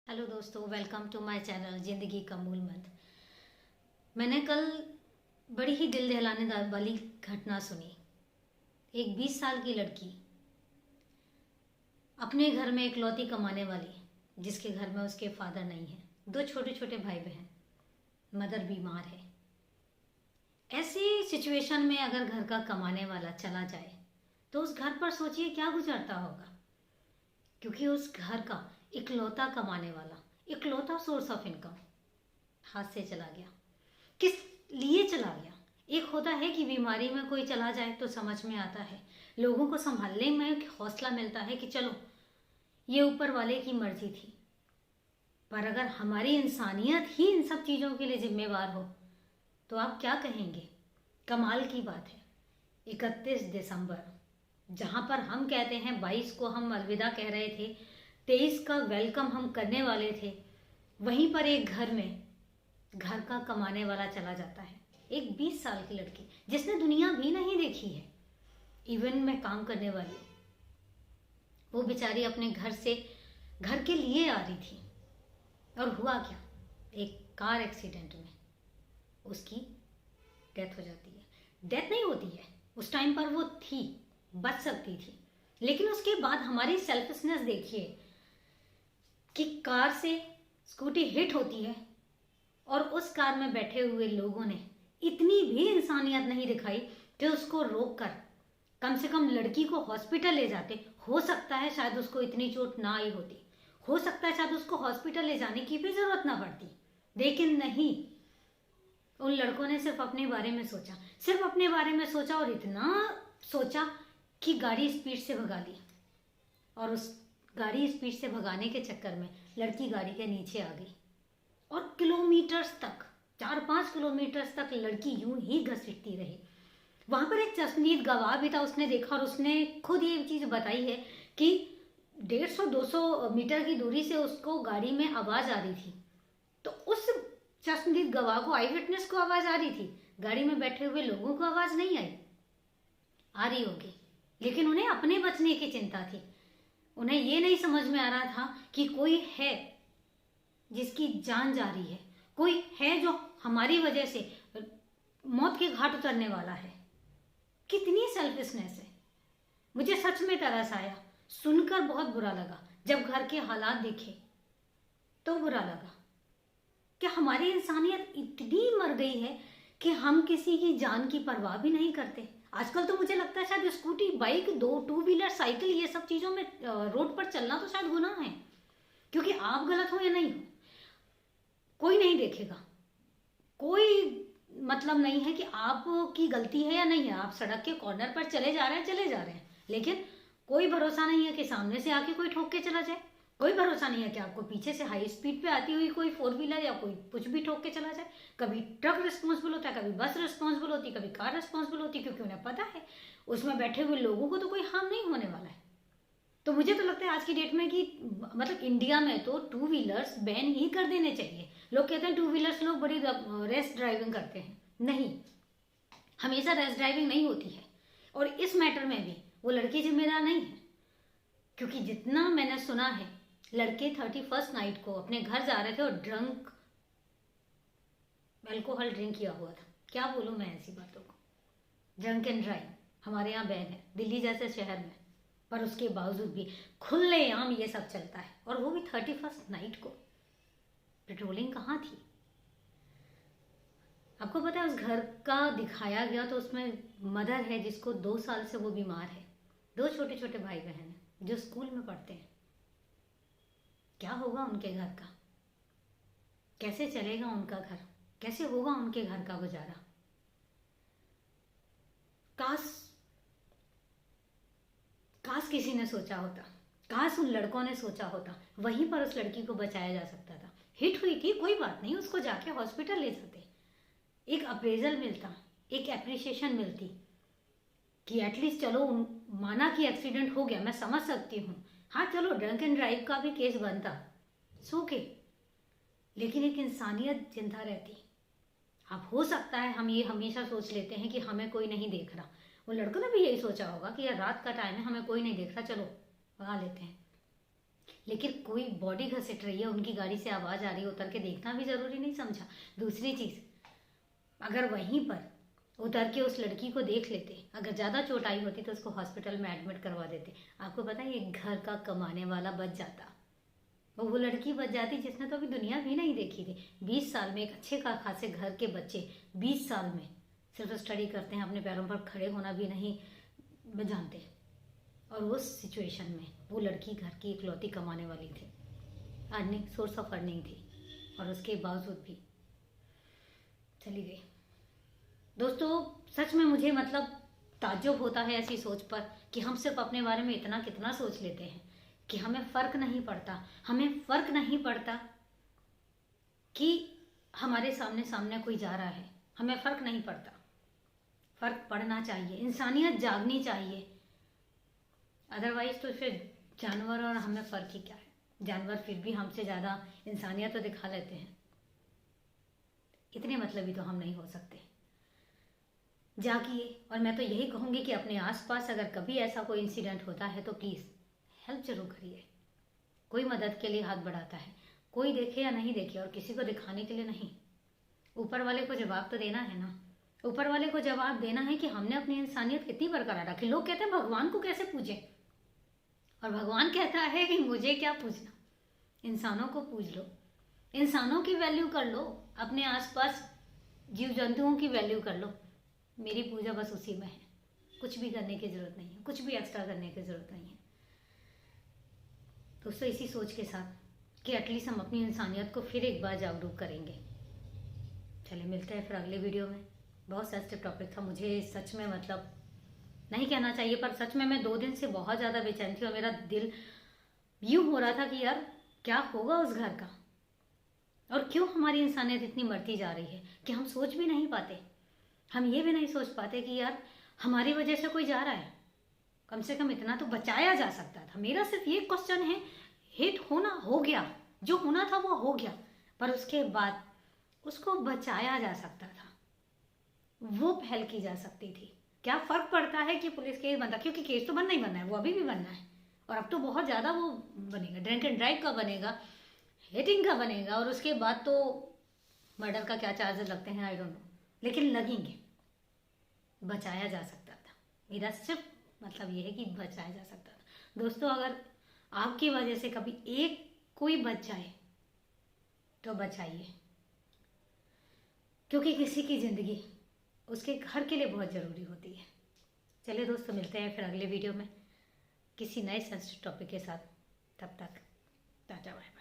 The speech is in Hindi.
हेलो दोस्तों, वेलकम टू माय चैनल ज़िंदगी का मूल मंत्र। मैंने कल बड़ी ही दिल दहलाने वाली घटना सुनी। एक 20 साल की लड़की अपने घर में इकलौती कमाने वाली, जिसके घर में उसके फादर नहीं है, 2 छोटे छोटे भाई बहन, मदर बीमार है। ऐसी सिचुएशन में अगर घर का कमाने वाला चला जाए तो उस घर पर सोचिए क्या गुजरता होगा। क्योंकि उस घर का इकलौता कमाने वाला, इकलौता सोर्स ऑफ इनकम हाथ से चला गया। किस लिए चला गया? एक होता है कि बीमारी में कोई चला जाए तो समझ में आता है, लोगों को संभालने में एक हौसला मिलता है कि चलो ये ऊपर वाले की मर्जी थी। पर अगर हमारी इंसानियत ही इन सब चीज़ों के लिए जिम्मेवार हो तो आप क्या कहेंगे? कमाल की बात है, 31 दिसंबर, जहाँ पर हम कहते हैं 22 को हम अलविदा कह रहे थे, 23 का वेलकम हम करने वाले थे, वहीं पर एक घर में घर का कमाने वाला चला जाता है। एक 20 साल की लड़की जिसने दुनिया भी नहीं देखी है, इवन में काम करने वाली, वो बेचारी अपने घर से घर के लिए आ रही थी। और हुआ क्या? एक कार एक्सीडेंट में उसकी डेथ हो जाती है। डेथ नहीं होती है, उस टाइम पर वो थी, बच सकती थी, लेकिन उसके बाद हमारी सेल्फिशनेस देखिए कि कार से स्कूटी हिट होती है और उस कार में बैठे हुए लोगों ने इतनी भी इंसानियत नहीं दिखाई कि उसको रोककर कम से कम लड़की को हॉस्पिटल ले जाते। हो सकता है शायद उसको इतनी चोट ना आई होती, हो सकता है शायद उसको हॉस्पिटल ले जाने की भी जरूरत ना पड़ती, लेकिन नहीं, उन लड़कों ने सिर्फ अपने बारे में सोचा, सिर्फ अपने बारे में सोचा, और इतना सोचा कि गाड़ी स्पीड से भगा ली। और उस गाड़ी स्पीड से भगाने के चक्कर में लड़की गाड़ी के नीचे आ गई और किलोमीटर्स तक, 4-5 किलोमीटर्स तक लड़की यूं ही घसीटती रही। वहां पर एक चश्मदीद गवाह भी था, उसने देखा और उसने खुद ये चीज बताई है कि 150-200 मीटर की दूरी से उसको गाड़ी में आवाज आ रही थी। तो उस चश्मदीद गवाह को, आई विटनेस को आवाज आ रही थी, गाड़ी में बैठे हुए लोगों को आवाज नहीं आई। आ रही होगी, लेकिन उन्हें अपने बचने की चिंता थी। उन्हें ये नहीं समझ में आ रहा था कि कोई है जिसकी जान जा रही है, कोई है जो हमारी वजह से मौत के घाट उतरने वाला है। कितनी सेल्फिशनेस है। मुझे सच में तरस आया, सुनकर बहुत बुरा लगा। जब घर के हालात देखे तो बुरा लगा कि हमारी इंसानियत इतनी मर गई है कि हम किसी की जान की परवाह भी नहीं करते। आजकल तो मुझे लगता है शायद स्कूटी, बाइक, 2 व्हीलर, साइकिल, ये सब चीजों में रोड पर चलना तो शायद गुनाह है, क्योंकि आप गलत हो या नहीं हो कोई नहीं देखेगा। कोई मतलब नहीं है कि आपकी गलती है या नहीं है। आप सड़क के कॉर्नर पर चले जा रहे हैं, लेकिन कोई भरोसा नहीं है कि सामने से आके कोई ठोक के चला जाए। कोई भरोसा नहीं है कि आपको पीछे से हाई स्पीड पे आती हुई कोई 4 व्हीलर या कोई कुछ भी ठोक के चला जाए। कभी ट्रक रिस्पॉन्सिबल होता है, कभी बस रिस्पॉन्सिबल होती है, कभी कार रिस्पॉन्सिबल होती है, क्योंकि उन्हें पता है उसमें बैठे हुए लोगों को तो कोई हार्म नहीं होने वाला है। तो मुझे तो लगता है आज की डेट में कि मतलब इंडिया में तो 2 व्हीलर्स बैन ही कर देने चाहिए। लोग कहते हैं 2 व्हीलर्स लोग बड़ी रेस ड्राइविंग करते हैं, नहीं, हमेशा रेस ड्राइविंग नहीं होती है। और इस मैटर में भी वो लड़की जिम्मेदार नहीं है, क्योंकि जितना मैंने सुना है, लड़के 31st नाइट को अपने घर जा रहे थे और ड्रंक, अल्कोहल ड्रिंक किया हुआ था। क्या बोलूं मैं ऐसी बातों को? ड्रंक एंड ड्राइव हमारे यहाँ बैन है, दिल्ली जैसे शहर में, पर उसके बावजूद भी खुलेआम ये सब चलता है, और वो भी 31st नाइट को। पेट्रोलिंग कहाँ थी? आपको पता है उस घर का दिखाया गया तो उसमें मदर है जिसको 2 साल से वो बीमार है, 2 छोटे छोटे भाई बहन हैं जो स्कूल में पढ़ते हैं। क्या होगा उनके घर का? कैसे चलेगा उनका घर? कैसे होगा उनके घर का गुजारा? काश काश किसी ने सोचा होता, काश उन लड़कों ने सोचा होता, वहीं पर उस लड़की को बचाया जा सकता था। हिट हुई थी, कोई बात नहीं, उसको जाके हॉस्पिटल ले जाते, एक अप्रेजल मिलता, एक एप्रिसिएशन मिलती कि एटलीस्ट चलो, माना कि एक्सीडेंट हो गया, मैं समझ सकती हूँ, हाँ चलो ड्रंक एंड ड्राइव का भी केस बनता, सो के, लेकिन एक इंसानियत जिंदा रहती। अब हो सकता है हम ये हमेशा सोच लेते हैं कि हमें कोई नहीं देख रहा, वो लड़कों ने भी यही सोचा होगा कि यार रात का टाइम है, हमें कोई नहीं देख रहा, चलो भगा लेते हैं। लेकिन कोई बॉडी घसीट रही है, उनकी गाड़ी से आवाज़ आ रही है, उतर के देखना भी ज़रूरी नहीं समझा? दूसरी चीज़, अगर वहीं पर उतर के उस लड़की को देख लेते, अगर ज़्यादा चोट आई होती तो उसको हॉस्पिटल में एडमिट करवा देते। आपको पता है, ये घर का कमाने वाला बच जाता, वो लड़की बच जाती जिसने तो अभी दुनिया भी नहीं देखी थी। 20 साल में एक अच्छे खासे घर के बच्चे 20 साल में सिर्फ स्टडी करते हैं, अपने पैरों पर खड़े होना भी नहीं जानते, और उस सिचुएशन में वो लड़की घर की इकलौती कमाने वाली थी, अर्निंग, सोर्स ऑफ अर्निंग थी, और उसके बावजूद भी चली गई। दोस्तों सच में मुझे मतलब ताज्जुब होता है ऐसी सोच पर कि हम सिर्फ अपने बारे में इतना कितना सोच लेते हैं कि हमें फ़र्क नहीं पड़ता, हमें फ़र्क नहीं पड़ता कि हमारे सामने कोई जा रहा है, हमें फ़र्क नहीं पड़ता। फ़र्क पड़ना चाहिए, इंसानियत जागनी चाहिए, अदरवाइज तो फिर जानवर और हमें फ़र्क ही क्या है। जानवर फिर भी हमसे ज़्यादा इंसानियत तो दिखा लेते हैं, इतने मतलबी तो हम नहीं हो सकते। जागिए, और मैं तो यही कहूँगी कि अपने आसपास अगर कभी ऐसा कोई इंसिडेंट होता है तो प्लीज़ हेल्प जरूर करिए। कोई मदद के लिए हाथ बढ़ाता है, कोई देखे या नहीं देखे, और किसी को दिखाने के लिए नहीं, ऊपर वाले को जवाब तो देना है ना। ऊपर वाले को जवाब देना है कि हमने अपनी इंसानियत कितनी बरकरार रखी। लोग कहते हैं भगवान को कैसे पूजें, और भगवान कहता है कि मुझे क्या पूछना, इंसानों को पूज लो, इंसानों की वैल्यू कर लो, अपने आसपास जीव जंतुओं की वैल्यू कर लो। मेरी पूजा बस उसी में है, कुछ भी करने की ज़रूरत नहीं है, कुछ भी एक्स्ट्रा करने की ज़रूरत नहीं है। दोस्तों इसी सोच के साथ कि एटलीस्ट हम अपनी इंसानियत को फिर एक बार जागरूक करेंगे। चलिए मिलते हैं फिर अगले वीडियो में। बहुत सेंसिटिव टॉपिक था, मुझे सच में मतलब नहीं कहना चाहिए, पर सच में मैं 2 दिन से बहुत ज़्यादा बेचैन थी और मेरा दिल यूँ हो रहा था कि यार क्या होगा उस घर का, और क्यों हमारी इंसानियत इतनी मरती जा रही है कि हम सोच भी नहीं पाते। हम ये भी नहीं सोच पाते कि यार हमारी वजह से कोई जा रहा है, कम से कम इतना तो बचाया जा सकता था। मेरा सिर्फ ये क्वेश्चन है, हिट होना हो गया, जो होना था वो हो गया, पर उसके बाद उसको बचाया जा सकता था, वो पहल की जा सकती थी। क्या फ़र्क पड़ता है कि पुलिस केस बनता, क्योंकि केस तो बनना ही बनना है, वो अभी भी बनना है, और अब तो बहुत ज़्यादा वो बनेगा, ड्रिंक एंड ड्राइव का बनेगा, हिटिंग का बनेगा, और उसके बाद तो मर्डर का क्या चार्जेस लगते हैं आई डोंट नो, लेकिन लगेंगे। बचाया जा सकता था, मेरा सिर्फ मतलब ये है कि बचाया जा सकता था। दोस्तों अगर आपकी वजह से कभी एक कोई बच जाए तो बचाइए, क्योंकि किसी की ज़िंदगी उसके घर के लिए बहुत ज़रूरी होती है। चलिए दोस्तों मिलते हैं फिर अगले वीडियो में किसी नए सेंसिटिव टॉपिक के साथ, तब तक टाटा बाय।